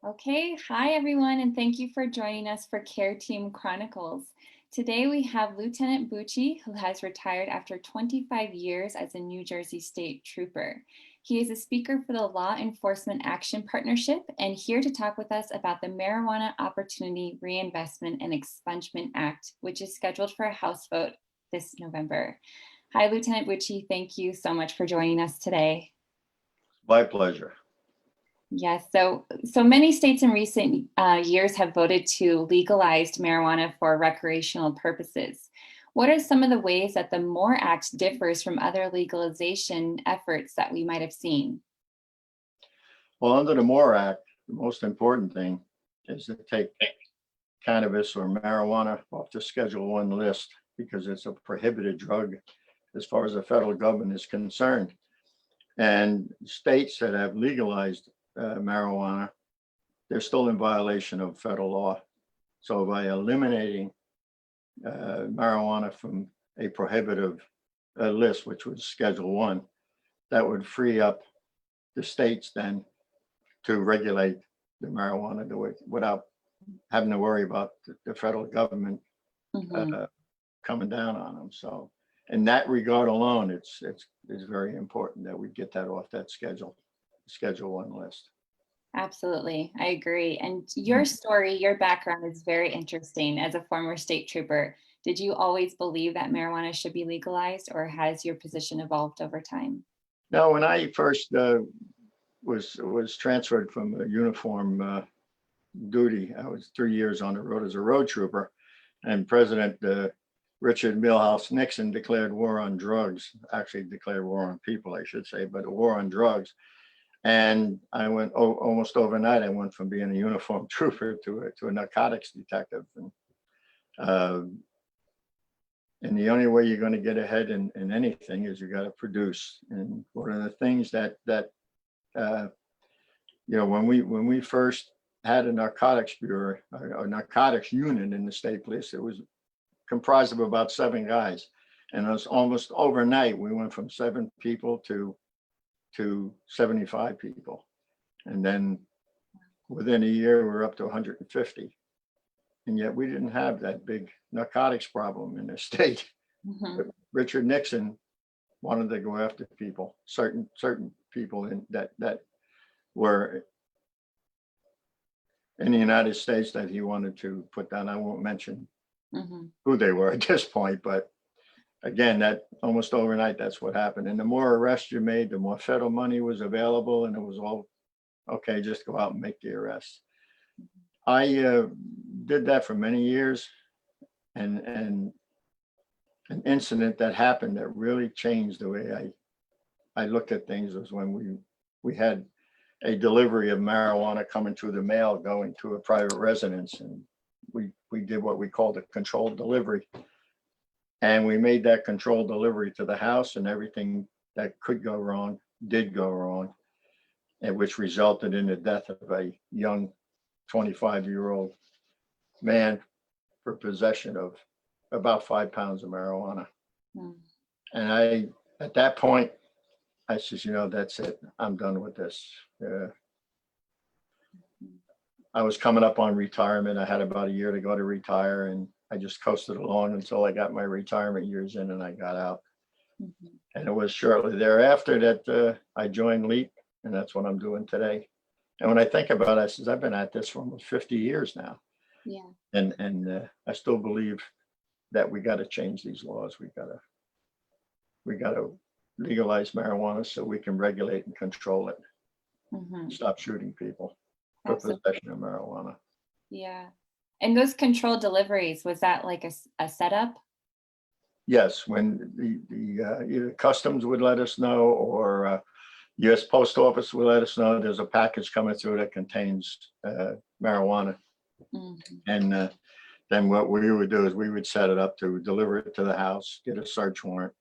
Okay, hi everyone, and thank you for joining us for Care Team Chronicles. Today we have Lieutenant Bucci, who has retired after 25 years as a New Jersey State Trooper. He is a speaker for the Law Enforcement Action Partnership and here to talk with us about the Marijuana Opportunity Reinvestment and Expungement Act, which is scheduled for a House vote this November. Hi, Lieutenant Bucci. Thank you so much for joining us today. My pleasure. Yes, so many states in recent years have voted to legalize marijuana for recreational purposes. What are some of the ways that the MORE Act differs from other legalization efforts that we might have seen? Well, under the MORE Act, the most important thing is to take cannabis or marijuana off the Schedule I list because it's a prohibited drug as far as the federal government is concerned. And states that have legalized marijuana, they're still in violation of federal law. So by eliminating marijuana from a prohibitive list, which was Schedule I, that would free up the states then to regulate the marijuana without having to worry about the federal government coming down on them. So in that regard alone, it's very important that we get that off that Schedule I list. Absolutely, I agree. And your story, your background is very interesting. As a former state trooper, did you always believe that marijuana should be legalized, or has your position evolved over time? No, when I first was transferred from a uniform duty, I was 3 years on the road as a road trooper, and President Richard Milhouse Nixon declared war on drugs, actually declared war on people, I should say, but a war on drugs. And I went almost overnight. I went from being a uniformed trooper to a narcotics detective. And the only way you're going to get ahead in anything is you got to produce. And one of the things that when we first had a narcotics bureau, a narcotics unit in the state police, it was comprised of about 7 guys, and it was almost overnight. We went from 7 people to 75 people. And then within a year, we were up to 150. And yet we didn't have that big narcotics problem in the state. But Richard Nixon wanted to go after people, certain people that were in the United States that he wanted to put down. I won't mention who they were at this point, but again, that almost overnight, that's what happened. And the more arrests you made, the more federal money was available, and it was all, okay, just go out and make the arrests. I did that for many years, and an incident that happened that really changed the way I looked at things was when we had a delivery of marijuana coming through the mail going to a private residence, and we did what we called a controlled delivery. And we made that controlled delivery to the house, and everything that could go wrong did go wrong, and which resulted in the death of a young 25-year-old man for possession of about 5 pounds of marijuana. And at that point, I said, that's it. I'm done with this. I was coming up on retirement. I had about a year to go to retire, and I just coasted along until I got my retirement years in and I got out. And it was shortly thereafter that I joined LEAP, and that's what I'm doing today. And when I think about it, I says, I've been at this for almost 50 years now. Yeah. And I still believe that we got to change these laws. We got to legalize marijuana so we can regulate and control it. Stop shooting people for possession of marijuana. Yeah. And those controlled deliveries, was that like a setup? Yes, when the either customs would let us know, or U.S. Post Office would let us know there's a package coming through that contains marijuana. And then what we would do is we would set it up to deliver it to the house, get a search warrant,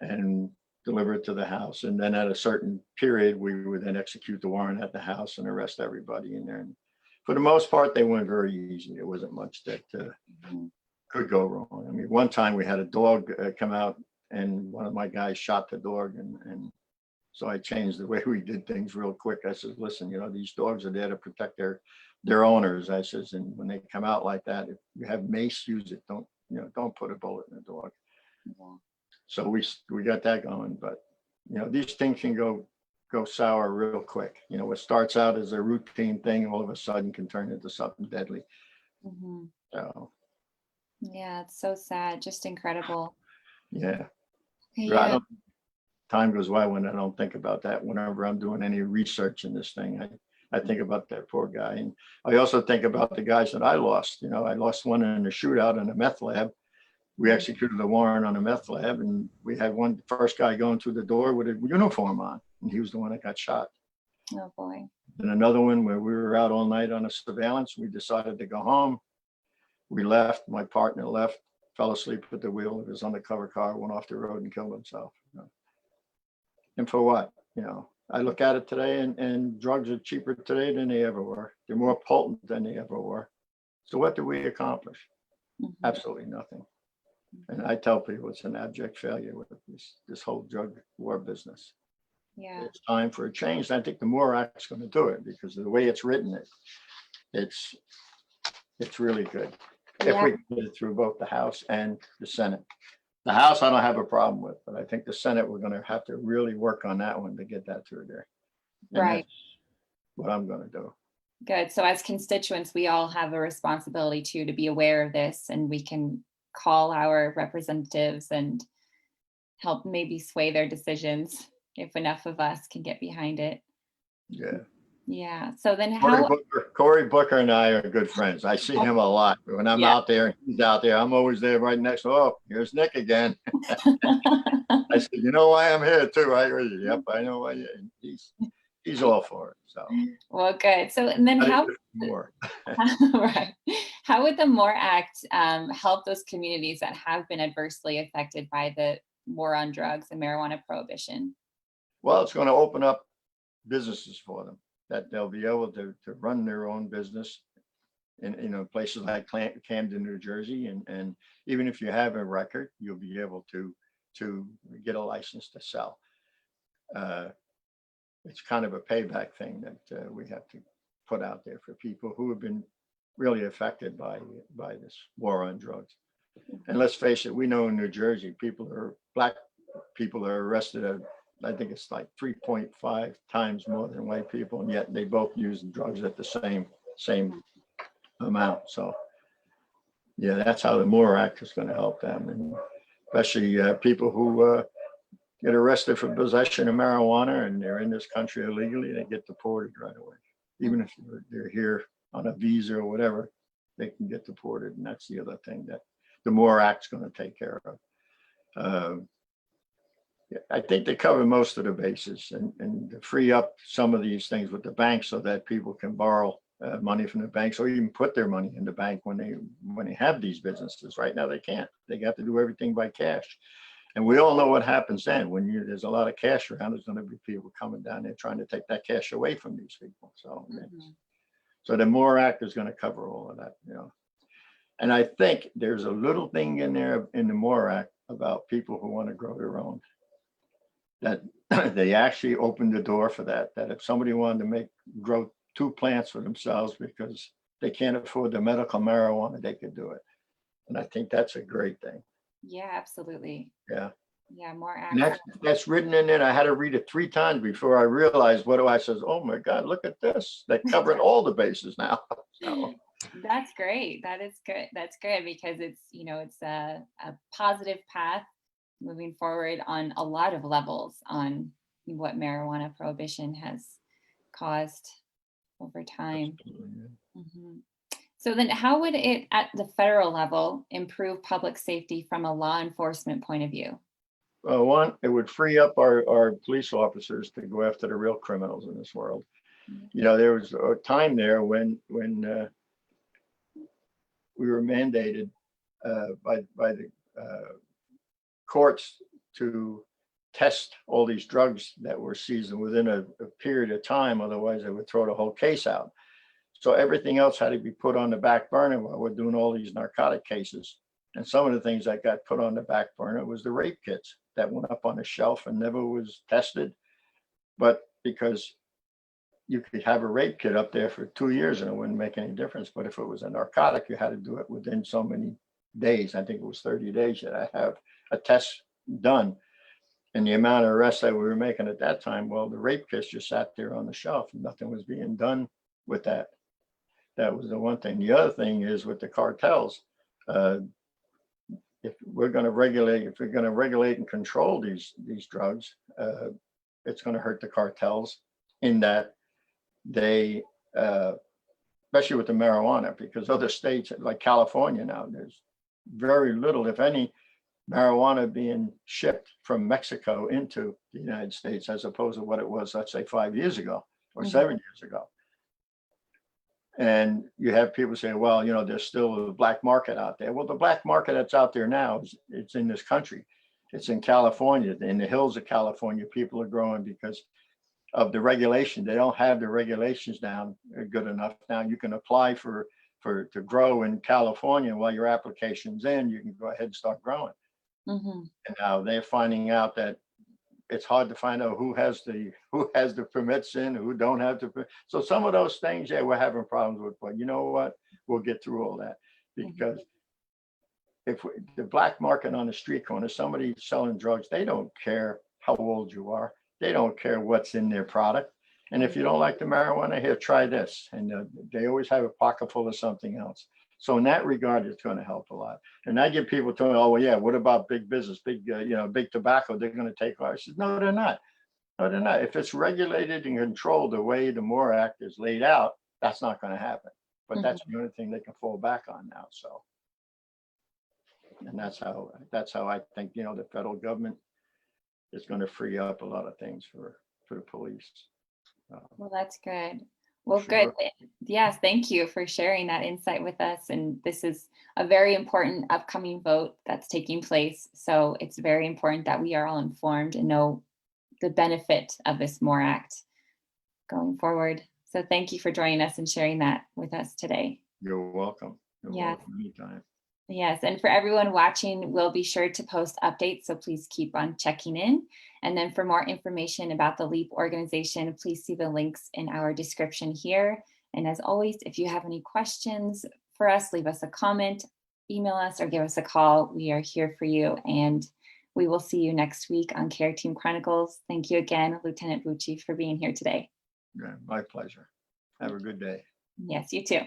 and deliver it to the house. And then at a certain period, we would then execute the warrant at the house and arrest everybody in there. And for the most part, they went very easy. There wasn't much that could go wrong. I mean, one time we had a dog come out, and one of my guys shot the dog, and So I changed the way we did things real quick. I said, listen, these dogs are there to protect their owners. I says, and when they come out like that, if you have mace, use it. Don't put a bullet in a dog. Yeah. So we got that going, but these things can go sour real quick. What starts out as a routine thing all of a sudden can turn into something deadly. Mm-hmm. So Yeah, it's so sad. Just incredible. yeah. Yeah. Time goes by when I don't think about that. Whenever I'm doing any research in this thing, I think about that poor guy. And I also think about the guys that I lost. I lost one in a shootout in a meth lab. We executed a warrant on a meth lab, and we had one first guy going through the door with a uniform on, and he was the one that got shot. Oh boy. And another one where we were out all night on a surveillance. We decided to go home. We left. My partner left, fell asleep at the wheel of his undercover car, went off the road and killed himself. And for what? I look at it today, and drugs are cheaper today than they ever were. They're more potent than they ever were. So what do we accomplish? Mm-hmm. Absolutely nothing. And I tell people it's an abject failure with this whole drug war business. Yeah. It's time for a change. And I think the MORE Act's going to do it, because of the way it's written, it's really good. If we can get it through both the House and the Senate. The House, I don't have a problem with, but I think the Senate, we're going to have to really work on that one to get that through there. And right. That's what I'm going to do. Good. So as constituents, we all have a responsibility to be aware of this, and we can call our representatives and help maybe sway their decisions if enough of us can get behind it. Yeah. Yeah. So then Cory Booker and I are good friends. I see him a lot. When I'm out there and he's out there, I'm always there right next to him. Oh, here's Nick again. I said, you know why I'm here too, right? Yep, I know why. He's all for it. So well, good. So and then how more right? How would the MORE Act help those communities that have been adversely affected by the war on drugs and marijuana prohibition? Well, it's going to open up businesses for them, that they'll be able to run their own business in places like Camden, New Jersey, and even if you have a record, you'll be able to get a license to sell. It's kind of a payback thing that we have to put out there for people who have been really affected by this war on drugs. And let's face it, we know in New Jersey, black people are arrested at, I think it's like 3.5 times more than white people, and yet they both use drugs at the same amount. So yeah, that's how the MORE Act is going to help them, and especially people who get arrested for possession of marijuana and they're in this country illegally, they get deported right away. Even if they're here on a visa or whatever, they can get deported. And that's the other thing that the MORE Act's going to take care of. I think they cover most of the bases, and to free up some of these things with the banks so that people can borrow money from the banks, or even put their money in the bank when they have these businesses. Right now they can't. They got to do everything by cash. And we all know what happens then. When there's a lot of cash around, there's going to be people coming down there trying to take that cash away from these people. So, so the MORE Act is going to cover all of that, And I think there's a little thing in there in the MORE Act about people who want to grow their own. That they actually opened the door for that. That if somebody wanted to grow 2 plants for themselves because they can't afford the medical marijuana, they could do it. And I think that's a great thing. Yeah, absolutely. Yeah. Yeah, MORE Act. And that's written in it. I had to read it 3 times before I realized what do I says, oh my God, look at this. They covered all the bases now. So. That's great. That is good. That's good because it's, it's a positive path moving forward on a lot of levels on what marijuana prohibition has caused over time. Mm-hmm. So then how would it at the federal level improve public safety from a law enforcement point of view? One, it would free up our police officers to go after the real criminals in this world. There was a time there when we were mandated by the courts to test all these drugs that were seized within a period of time. Otherwise, they would throw the whole case out. So everything else had to be put on the back burner while we're doing all these narcotic cases. And some of the things that got put on the back burner was the rape kits that went up on a shelf and never was tested. but because you could have a rape kit up there for 2 years and it wouldn't make any difference. But if it was a narcotic, you had to do it within so many days. I think it was 30 days that I have a test done. And the amount of arrests that we were making at that time, well, the rape kits just sat there on the shelf and nothing was being done with that. That was the one thing. The other thing is with the cartels, if we're going to regulate and control these drugs, it's going to hurt the cartels in that they, especially with the marijuana, because other states like California now, there's very little, if any, marijuana being shipped from Mexico into the United States, as opposed to what it was, let's say 5 years ago or 7 years ago. And you have people say, well, there's still a black market out there. Well, the black market that's out there now, it's in this country. It's in California, in the hills of California. People are growing because of the regulation. They don't have the regulations down good enough. Now you can apply to grow in California. While your application's in, you can go ahead and start growing. And now they're finding out that it's hard to find out who has the permits in, who don't have the. So some of those things, yeah, we're having problems with. But you know what? We'll get through all that, because the black market on the street corner, somebody selling drugs, they don't care how old you are. They don't care what's in their product. And if you don't like the marijuana, here, try this. And they always have a pocket full of something else. So in that regard, it's going to help a lot. And I get people telling me, oh, well, yeah, what about big business, big tobacco? They're going to take ours. I said, no, they're not. No, they're not. If it's regulated and controlled the way the MORE Act is laid out, that's not going to happen. But that's the only thing they can fall back on now. So, and that's how I think, the federal government is going to free up a lot of things for the police. Well, that's good. Well, Sure. good. Yes, thank you for sharing that insight with us. And this is a very important upcoming vote that's taking place. So it's very important that we are all informed and know the benefit of this MORE Act going forward. So thank you for joining us and sharing that with us today. You're welcome. You're welcome anytime. Yes, and for everyone watching, we'll be sure to post updates, so please keep on checking in. And then for more information about the LEAP organization, please see the links in our description here. And as always, if you have any questions for us, leave us a comment, email us, or give us a call. We are here for you, and we will see you next week on Care Team Chronicles. Thank you again, Lieutenant Bucci, for being here today. Yeah, my pleasure. Have a good day. Yes, you too.